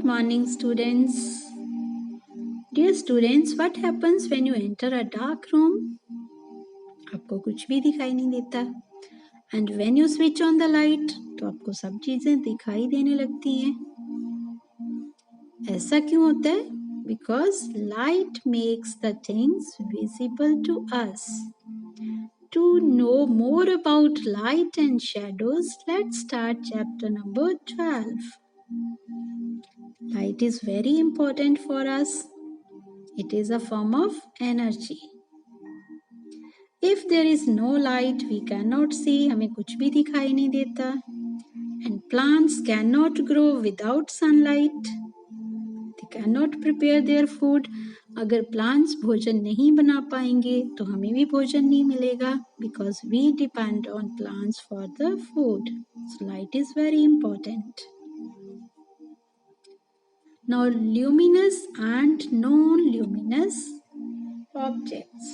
morning, students. Dear students, what happens when you enter a dark room? आपको कुछ भी दिखाई नहीं देता. And when you switch on the light, तो आपको सब चीजें दिखाई देने लगती हैं. ऐसा क्यों होता है? Because light makes the things visible to us. To know more about light and shadows, let's start chapter number 12. Light is very important for us. It is a form of energy. If there is no light, we cannot see. हमें कुछ भी दिखाई नहीं देता. And plants cannot grow without sunlight. They cannot prepare their food. अगर plants भोजन नहीं बना पाएंगे तो हमें भी भोजन नहीं मिलेगा. Because we depend on plants for the food. So light is very important. Now luminous and non-luminous objects.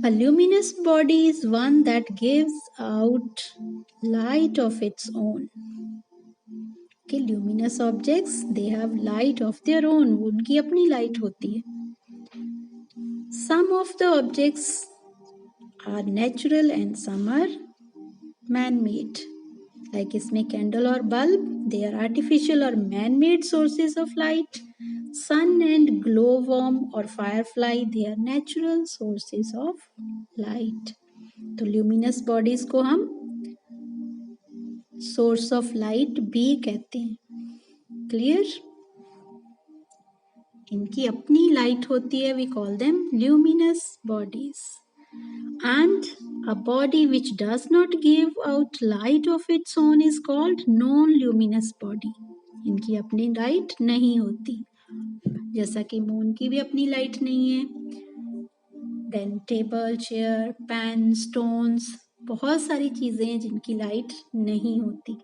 A luminous body is one that gives out light of its own. Okay, luminous objects, they have light of their own. उनकी अपनी light होती है. Some of the objects are natural and some are man-made. Like इसमें candle और bulb, they are artificial or man-made sources of light. Sun and glowworm or firefly, they are natural sources of light. तो luminous bodies को हम source of light भी कहते हैं. Clear? इनकी अपनी light होती है. We call them luminous bodies. And a body which does not give out light of its own is called non-luminous body. इनकी अपनी light नहीं होती. जैसा कि मून की भी अपनी लाइट नहीं है. Then table, chair, pen, stones, बहुत सारी चीजें हैं जिनकी लाइट नहीं होती.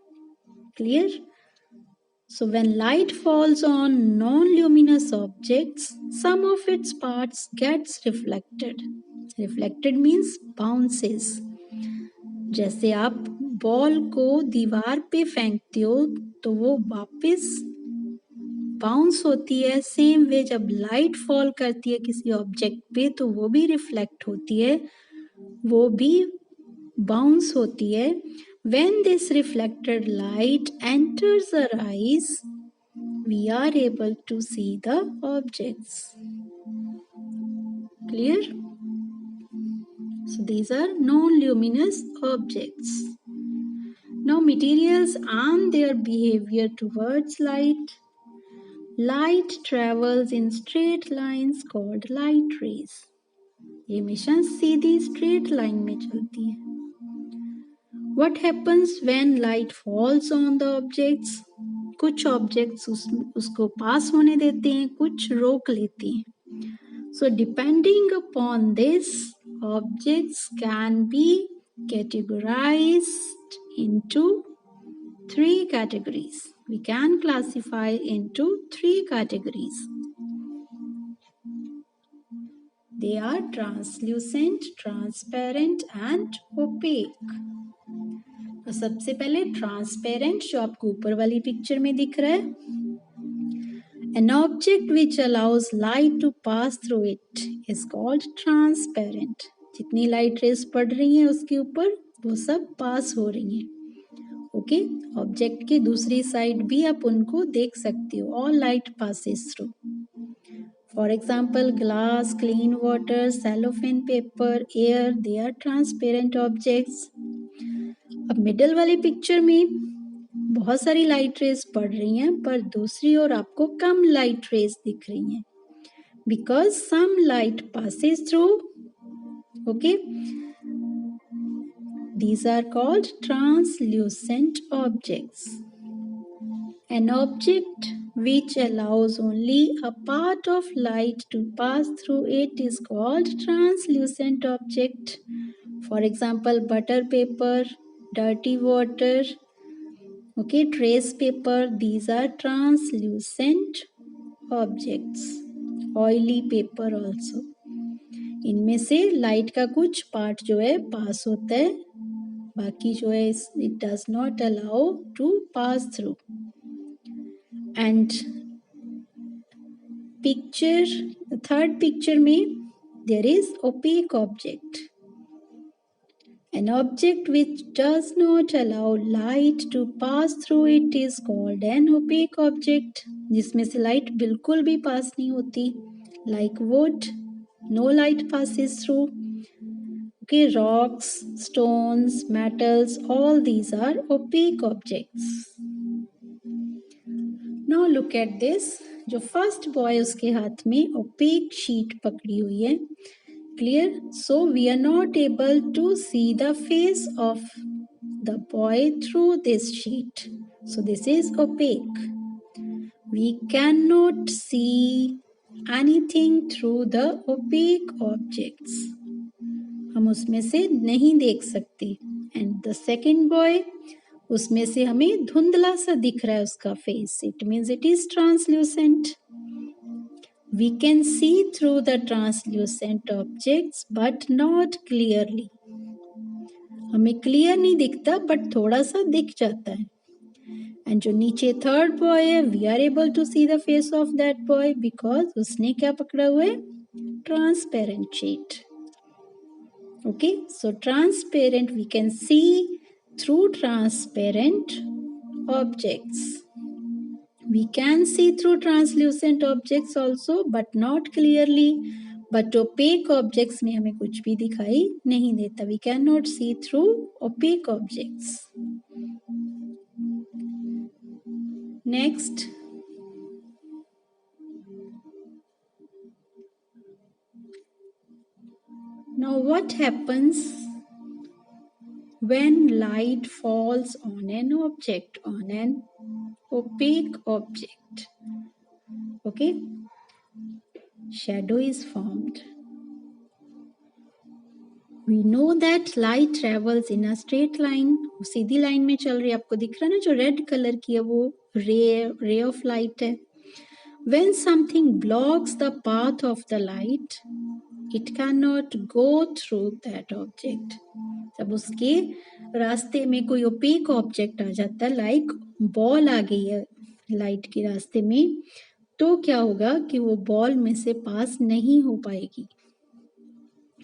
Clear? So when light falls on non luminous objects, some of its parts gets reflected. Reflected means bounces. जैसे आप बॉल को दीवार पे फेंकते हो तो वो वापस बाउंस होती है. सेम वे जब लाइट फॉल करती है किसी ऑब्जेक्ट पे तो वो भी रिफ्लेक्ट होती है, वो भी बाउंस होती है. When this reflected light enters our eyes, we are able to see the objects. Clear? So these are non luminous objects. Now materials and their behaviour towards light. Light travels in straight lines called light rays. ये हमेशा सीधी straight line में चलती है. What happens when light falls on the objects? कुछ objects उसको पास होने देते हैं, कुछ रोक लेते हैं. So depending upon this, objects can be categorized into 3 categories. We can classify into 3 categories. They are translucent, transparent and opaque. तो सबसे पहले transparent, जो आपको ऊपर वाली पिक्चर में दिख रहा है. An object which allows light to pass through it is called transparent. जितनी light rays पड़ रही हैं उसके ऊपर वो सब पास हो रही हैं. ओके, ऑब्जेक्ट की दूसरी साइड भी आप उनको देख सकते हो. All light passes through. For example glass, clean water, cellophane paper, air, they are transparent objects. अब मिडल वाली पिक्चर में बहुत सारी लाइट रेज पड़ रही हैं पर दूसरी ओर आपको कम लाइट रेज दिख रही हैं. Because some light passes through. Okay, these are called translucent objects. An object which allows only a part of light to pass through it is called translucent object. For example, butter paper, dirty water, okay, trace paper, these are translucent objects. Oily paper also. इनमें से light का कुछ part जो है पास होता है, बाकी जो है it does not allow to pass through. And picture, third picture में there is opaque object. An object which does not allow light to pass through it is called an opaque object. जिसमें से light बिल्कुल भी पास नहीं होती. Like wood, no light passes through. Okay, rocks, stones, metals, all these are opaque objects. Now look at this. जो first boy उसके हाथ में ओपेक शीट पकड़ी हुई है. Clear? So we are not able to see the face of the boy through this sheet. So this is opaque. We cannot see anything through the opaque objects. हम उसमें से नहीं देख सकते. And the second boy, उसमें से हमें धुंधला सा दिख रहा है उसका face. It means it is translucent. We can see through the translucent objects but not clearly. हमें क्लियर नहीं दिखता बट थोड़ा सा दिख जाता है. एंड जो नीचे थर्ड बॉय है, we are able to see the face of that boy because उसने क्या पकड़ा हुआ है? Transparent sheet. Okay, so transparent, we can see through transparent objects. We can see through translucent objects also but not clearly. But opaque objects में हमें कुछ भी दिखाई नहीं देता. We cannot see through opaque objects. Next, now what happens when light falls on an object, on an opaque object? Okay, shadow is formed. We know that light travels in a straight line. Sidhi line में चल रही है. आपको दिख रहा है ना, जो रेड कलर की है वो रे ऑफ लाइट है. When something blocks the path of the light, it cannot go through that object. जब उसके रास्ते में कोई ओपेक ऑब्जेक्ट आ जाता है, लाइक बॉल आ गई है लाइट के रास्ते में, तो क्या होगा कि वो बॉल में से पास नहीं हो पाएगी.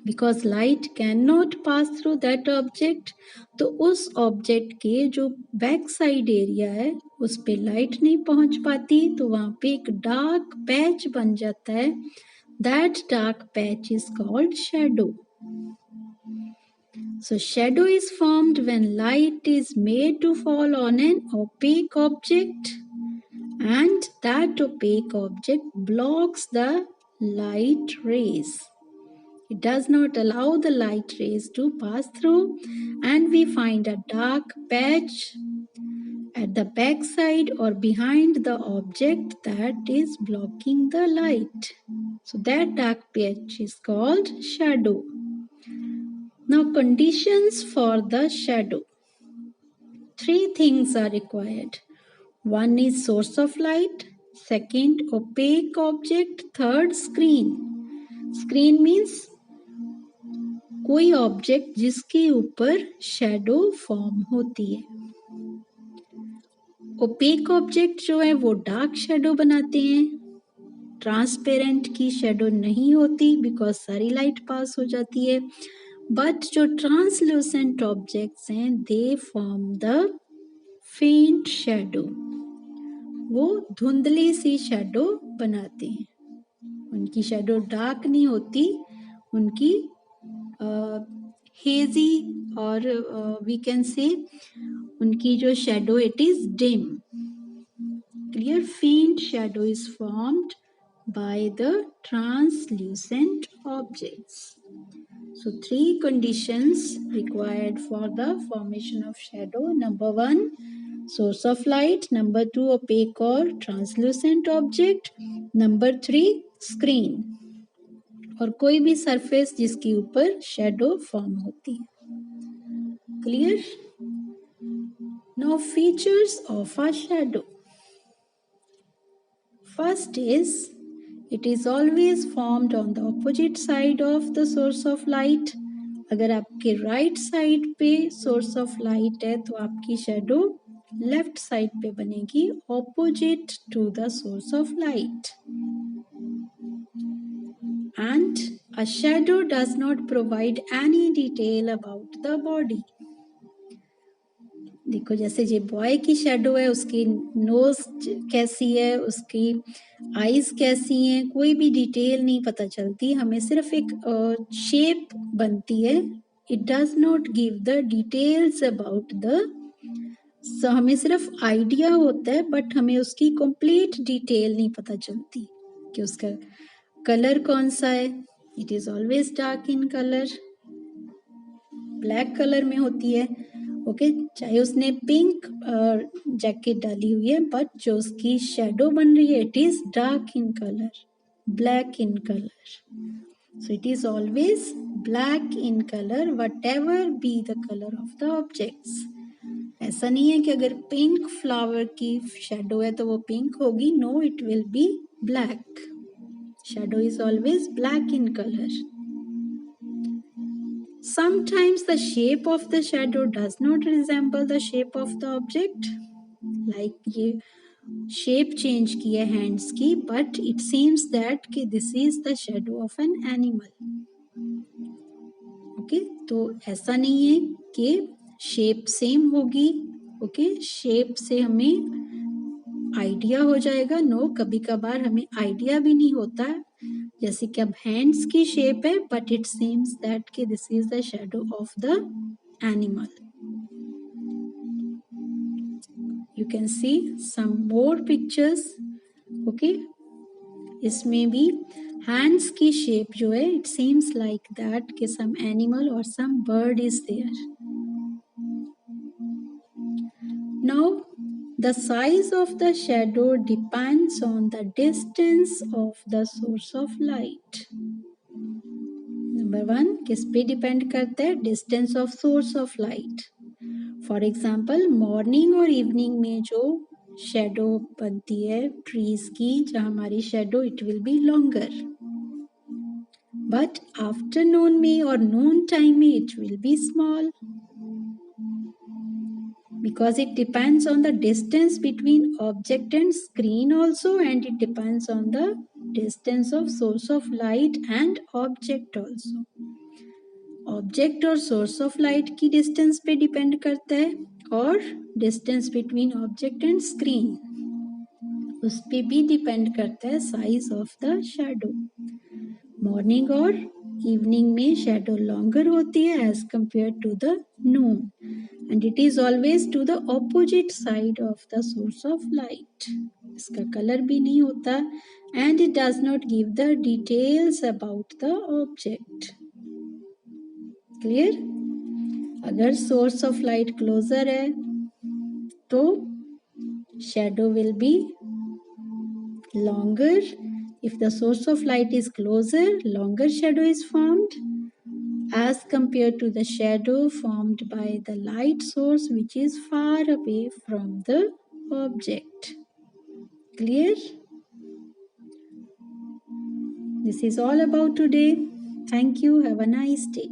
Because light can not pass through that object. तो उस ऑब्जेक्ट के जो बैक साइड एरिया है उस पे लाइट नहीं पहुंच पाती, तो वहां पे एक डार्क पैच बन जाता है. That dark patch is called shadow. So shadow is formed when light is made to fall on an opaque object and that opaque object blocks the light rays. It does not allow the light rays to pass through and we find a dark patch at the back side or behind the object that is blocking the light. So that dark patch is called shadow. Now conditions for the shadow. 3 things are required. One is source of light, second opaque object, third screen. Screen means कोई object जिसके ऊपर shadow form होती है. Opaque object जो है वो dark shadow बनाते हैं. ट्रांसपेरेंट की शैडो नहीं होती बिकॉज सारी लाइट पास हो जाती है. बट जो ट्रांसलूसेंट ऑब्जेक्ट्स हैं दे फॉर्म द फेंट शैडो. वो धुंधली सी शैडो बनाते हैं. उनकी शैडो डार्क नहीं होती, उनकी हेजी और वी कैन से उनकी जो shadow it is dim. Clear? Faint shadow is formed by the translucent objects. So 3 conditions required for the formation of shadow. Number 1, source of light. Number 2, opaque or translucent object. Number 3, screen. और कोई भी surface जिसके ऊपर shadow form होती है. Clear? Now features of a shadow. First is it is always formed on the opposite side of the source of light. अगर आपके right side पे सोर्स ऑफ लाइट है तो आपकी शैडो लेफ्ट साइड पे बनेगी opposite to the source of light. And a shadow does not provide any detail about the body. देखो जैसे ये बॉय की शेडो है, उसकी नोज कैसी है, उसकी आईज कैसी हैं, कोई भी डिटेल नहीं पता चलती, हमें सिर्फ एक शेप बनती है. It does not give the details about the, हमें सिर्फ आइडिया होता है बट हमें उसकी कंप्लीट डिटेल नहीं पता चलती कि उसका कलर कौन सा है. It is always dark in colour, black colour में होती है. ओके चाहे उसने पिंक जैकेट डाली हुई है बट जो उसकी शेडो बन रही है it is dark in colour, black in colour. So it is always black in colour what ever be the colour of the objects. ऐसा नहीं है कि अगर पिंक फ्लावर की शेडो है तो वो पिंक होगी. No, it will be black. Shadow is always black in color. Sometimes the shape of the shadow does not resemble the shape of the object. Like ये shape change की है hands की, but it seems that कि this is the shadow of an animal. Okay, तो ऐसा नहीं है कि shape same होगी. Okay, shape से हमें आइडिया हो जाएगा. नो, कभी कभार हमें आइडिया भी नहीं होता. जैसे कि अब हैंड्स की शेप है बट इट सीम्स दैट कि this is the shadow of the animal. You can see some more pictures. Okay, इसमें भी हैंड्स की शेप जो है इट सीम्स लाइक दैट कि सम एनिमल और some bird is there. Now the size of the shadow depends on the distance of the source of light. Number 1, किस पे depend करता है? Distance of source of light. For example morning और evening में जो shadow बनती है trees की, जहाँ हमारी shadow it will B longer. But afternoon में और नून टाइम में it will B small. Because it depends on the distance between object and screen also, and it depends on the distance of source of light and object also. Object और source of light की distance पे depend करता है और distance between object and screen उस पे भी depend करता है size of the shadow. Morning और evening में shadow longer होती है as compared to the noon. And it is always to the opposite side of the source of light. इसका कलर भी नहीं होता and it does not give the details about the object. Clear? अगर source of light closer है तो shadow will be longer. If the source of light is closer, longer shadow is formed as compared to the shadow formed by the light source which is far away from the object. Clear? This is all about today. Thank you. Have a nice day.